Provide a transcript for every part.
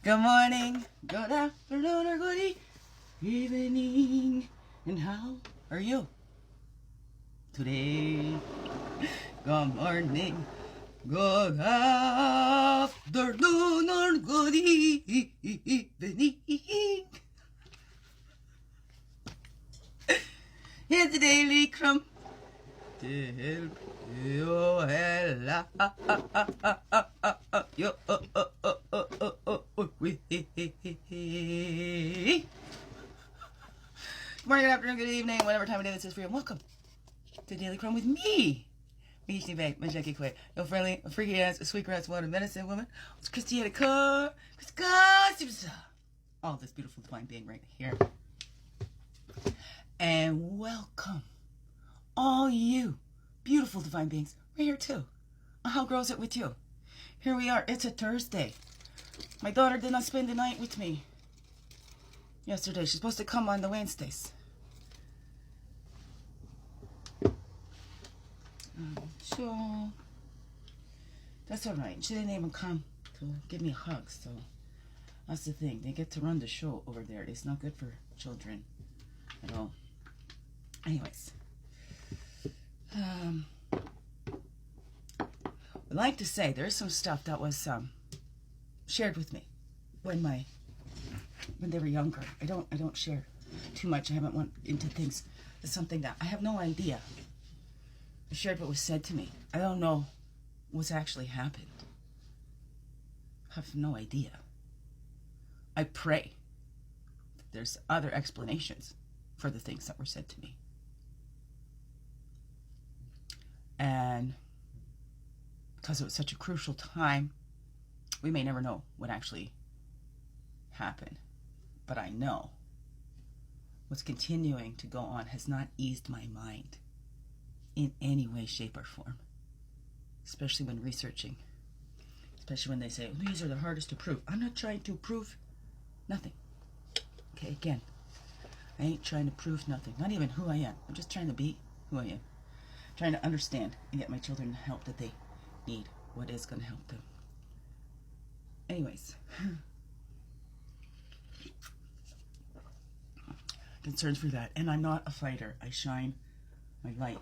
Good morning, good afternoon, or good evening. And how are you today? Good morning, good afternoon, or good evening. It's the Daily CRUMB to help you with. Good morning, good afternoon, good evening, whatever time of day this is for you. And welcome to Daily CRUMB with me, Mishi Bay, Majaki Quay, your friendly, freaky ass, sweet grass water medicine woman. It's Christiana Carr, all this beautiful divine being right here. And welcome, all you beautiful divine beings, right here too. How grows it with you? Here we are. It's a Thursday. My daughter did not spend the night with me yesterday. She's supposed to come on the Wednesdays. So that's all right. She didn't even come to give me a hug. So that's the thing. They get to run the show over there. It's not good for children at all. Anyways, I'd like to say there's some stuff that was shared with me when they were younger. I don't share too much. I haven't went into things. It's something that I have no idea. I shared what was said to me. I don't know what's actually happened. I have no idea. I pray that there's other explanations for the things that were said to me. And because it was such a crucial time, we may never know what actually happened. But I know what's continuing to go on has not eased my mind in any way, shape, or form. Especially when researching. Especially when they say, these are the hardest to prove. I'm not trying to prove nothing. Okay, again, I ain't trying to prove nothing. Not even who I am. I'm just trying to be who I am. Trying to understand and get my children the help that they need. What is going to help them. Anyways. Concerns for that. And I'm not a fighter. I shine my light.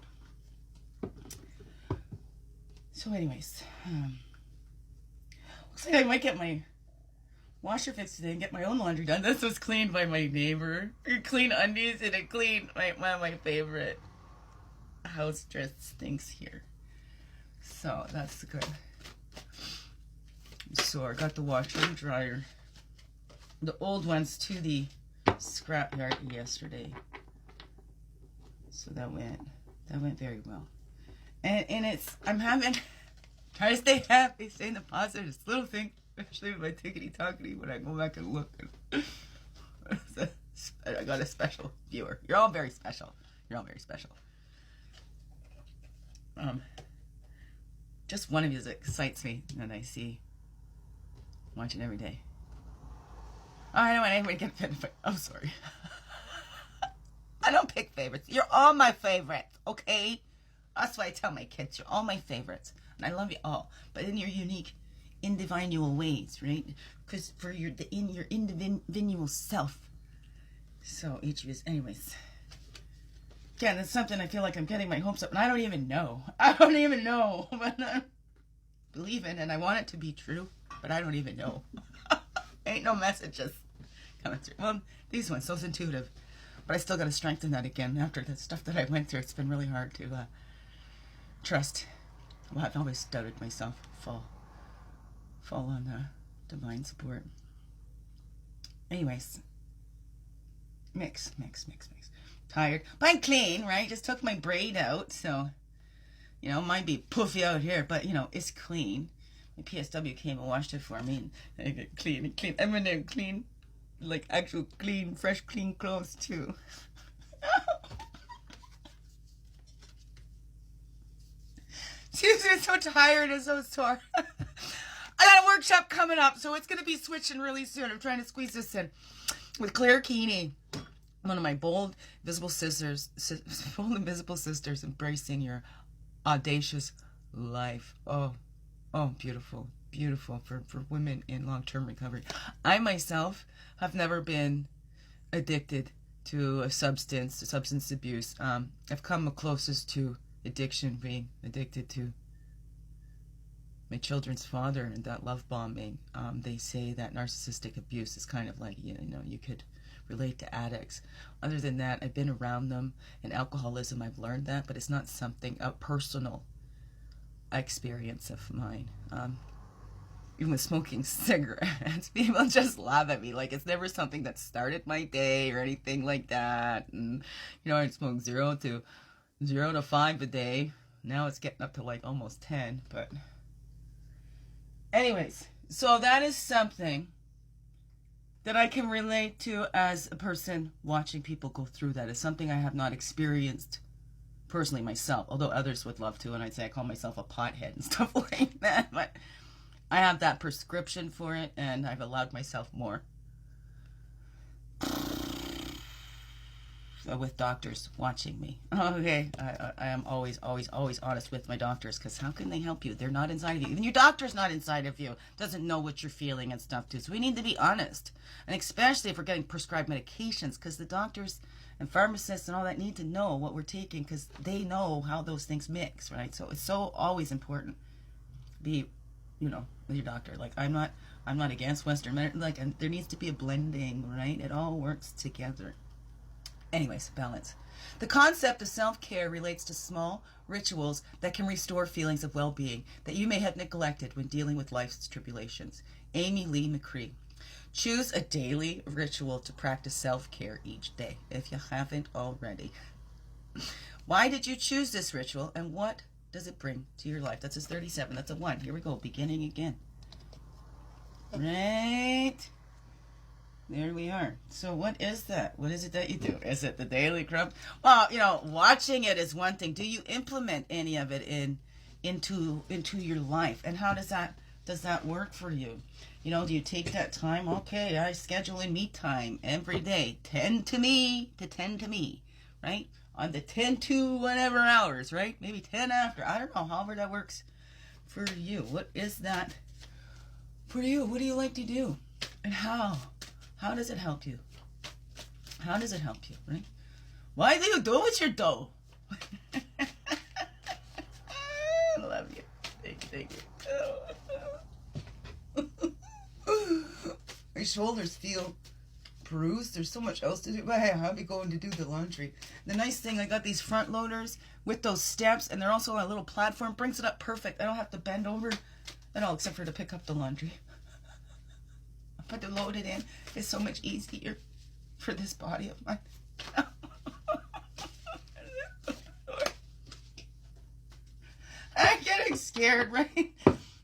So anyways. Looks like I might get my washer fixed today and get my own laundry done. This was cleaned by my neighbor. Clean undies and it cleaned one of my favorite house dress things here. So that's good. So I got the washer and dryer. The old ones to the scrapyard yesterday. So that went very well. And I'm trying to stay happy, stay in the positive. This little thing, especially with my tickety-tockety, when I go back and look. I got a special viewer. You're all very special. You're all very special. Just one of you excites me that I see watching every day. Oh, I don't want anybody to get offended. I'm sorry. I don't pick favorites. You're all my favorites, okay? That's why I tell my kids, you're all my favorites. And I love you all. But in your unique, individual ways, right? Because for your individual self. So each of you, anyways. Again, that's something I feel like I'm getting my hopes up, and I don't even know. But I believe in, and I want it to be true, but I don't even know. Ain't no messages coming through. Well, these ones, those intuitive. But I still got to strengthen that again after the stuff that I went through. It's been really hard to trust. Well, I've always doubted myself. Fall on divine support. Anyways. Mix. Tired, but I'm clean, right? Just took my braid out, so might be puffy out here, but it's clean. My PSW came and washed it for me, and I get clean. I'm gonna clean, like actual clean, fresh, clean clothes too. She's been so tired and so sore. I got a workshop coming up, so it's gonna be switching really soon. I'm trying to squeeze this in with Claire Keeney. One of my bold, invisible sisters, embracing your audacious life. Oh, beautiful. beautiful for women in long-term recovery. I myself have never been addicted to a substance, to substance abuse. I've come closest to addiction, being addicted to my children's father and that love bombing. They say that narcissistic abuse is kind of like, you could relate to addicts. Other than that, I've been around them. In alcoholism, I've learned that, but it's not something, a personal experience of mine. Even with smoking cigarettes, people just laugh at me. Like, it's never something that started my day or anything like that. And, I'd smoke 0 to 5 a day. Now it's getting up to like almost 10, but anyways, so that is something that I can relate to as a person watching people go through that. It's something I have not experienced personally myself, although others would love to, and I'd say I call myself a pothead and stuff like that, but I have that prescription for it, and I've allowed myself more. With doctors watching me. Okay, I am always honest with my doctors, because how can they help you? They're not inside of you. Even your doctor's not inside of you. Doesn't know what you're feeling and stuff too. So we need to be honest. And especially if we're getting prescribed medications, because the doctors and pharmacists and all that need to know what we're taking, because they know how those things mix, right? So it's so always important to be, with your doctor. Like, I'm not against Western medicine. Like, and there needs to be a blending, right? It all works together. Anyways, balance. The concept of self-care relates to small rituals that can restore feelings of well-being that you may have neglected when dealing with life's tribulations. Amy Lee McCree. Choose a daily ritual to practice self-care each day, if you haven't already. Why did you choose this ritual, and what does it bring to your life? That's his 37. That's a 1. Here we go. Beginning again. Right. There we are. So what is that? What is it that you do? Is it the daily CRUMB? Well, watching it is one thing. Do you implement any of it into your life? And how does that work for you? Do you take that time? Okay, I schedule in me time every day. 10 to me, right? On the 10 to whatever hours, right? Maybe 10 after. I don't know, however that works for you. What is that for you? What do you like to do? And how? How does it help you? How does it help you, right? Why do you do what you do? I love you. Thank you. My shoulders feel bruised. There's so much else to do. But hey, I'll be going to do the laundry. The nice thing, I got these front loaders with those steps, and they're also on a little platform. Brings it up perfect. I don't have to bend over at all, except for to pick up the laundry. But to load it in is so much easier for this body of mine. I'm getting scared, right?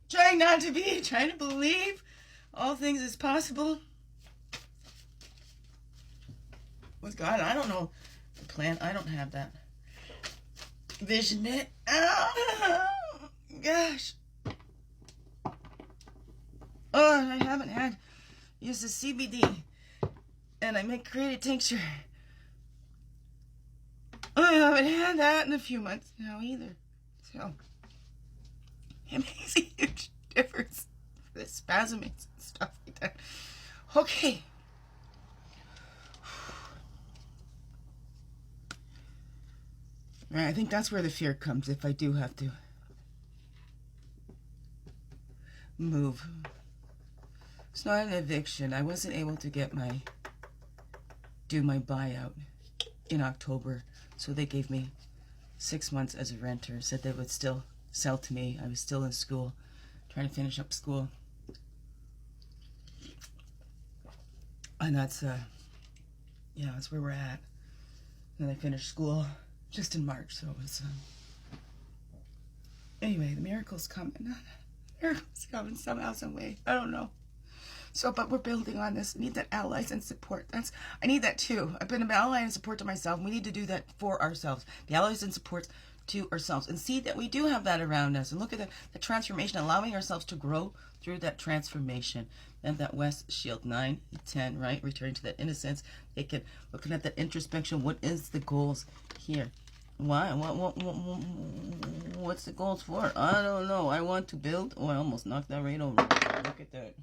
Trying not to be, trying to believe all things is possible. With God, I don't know the plan. I don't have that vision yet. Oh, gosh. Oh, I haven't had use the CBD, and I create a tincture. I haven't had that in a few months now either. So it makes a huge difference for the spasming and stuff like that. Okay. Right, I think that's where the fear comes if I do have to move. It's not an eviction. I wasn't able to do my buyout in October, so they gave me 6 months as a renter. Said they would still sell to me. I was still in school, trying to finish up school, and that's that's where we're at. And I finished school just in March, so it was anyway. The miracle's coming. Miracle's coming somehow, some way. I don't know. So, but we're building on this. I need that allies and support. I need that too. I've been an ally and support to myself. We need to do that for ourselves. The allies and supports to ourselves. And see that we do have that around us. And look at the transformation, allowing ourselves to grow through that transformation. And that West Shield 9, 10, right? Returning to that innocence. Looking at that introspection. What is the goals here? Why? What's the goals for? I don't know. I want to build. Oh, I almost knocked that right over. Look at that.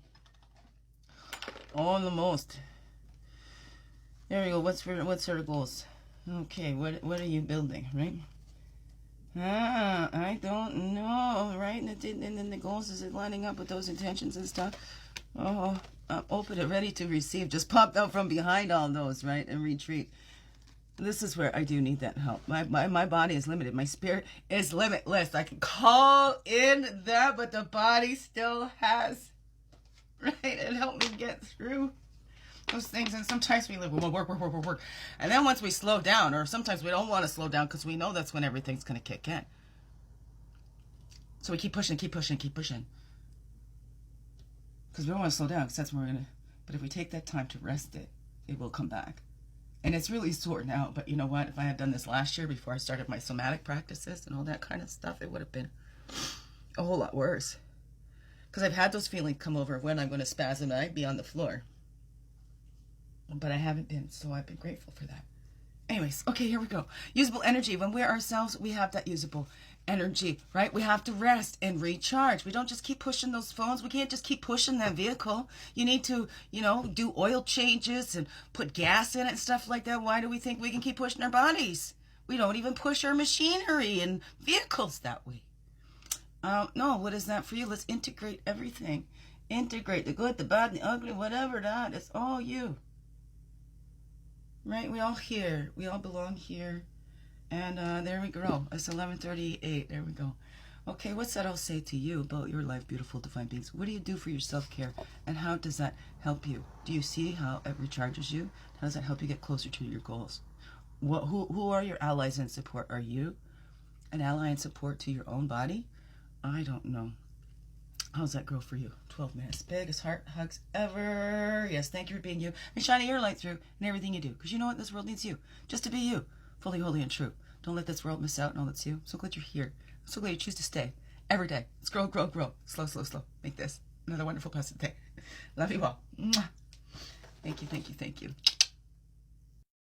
Almost. There we go. What's our goals? Okay, what are you building, right? I don't know, right? And then the goals, is it lining up with those intentions and stuff? Oh, open it, ready to receive. Just popped out from behind all those, right? And retreat. This is where I do need that help. My body is limited. My spirit is limitless. I can call in that, but the body still has, right? And help me get through those things. And sometimes we live, we'll work. And then once we slow down, or sometimes we don't want to slow down because we know that's when everything's going to kick in. So we keep pushing. Because we don't want to slow down, because that's where we're going to. But if we take that time to rest it, it will come back. And it's really sore now, but you know what? If I had done this last year before I started my somatic practices and all that kind of stuff, it would have been a whole lot worse. Because I've had those feelings come over when I'm going to spasm and I'd be on the floor. But I haven't been, so I've been grateful for that. Anyways, okay, here we go. Usable energy. When we're ourselves, we have that usable energy, right? We have to rest and recharge. We don't just keep pushing those phones. We can't just keep pushing that vehicle. You need to, do oil changes and put gas in it and stuff like that. Why do we think we can keep pushing our bodies? We don't even push our machinery and vehicles that way. No, what is that for you? Let's integrate everything. Integrate the good, the bad, the ugly, whatever that. It's all you. Right? We all here. We all belong here. And there we go. It's 11:38. There we go. Okay, what's that I'll say to you about your life, beautiful divine beings? What do you do for your self-care? And how does that help you? Do you see how it recharges you? How does that help you get closer to your goals? Who are your allies in support? Are you an ally in support to your own body? I don't know. How's that grow for you? 12 minutes. Biggest heart hugs ever. Yes, thank you for being you. And shining your light through in everything you do. Because you know what? This world needs you. Just to be you. Fully, holy, and true. Don't let this world miss out on all that's you. I'm so glad you're here. I'm so glad you choose to stay. Every day. Let's grow. Slow. Make this another wonderful, pleasant day. Love you all. Mwah. Thank you.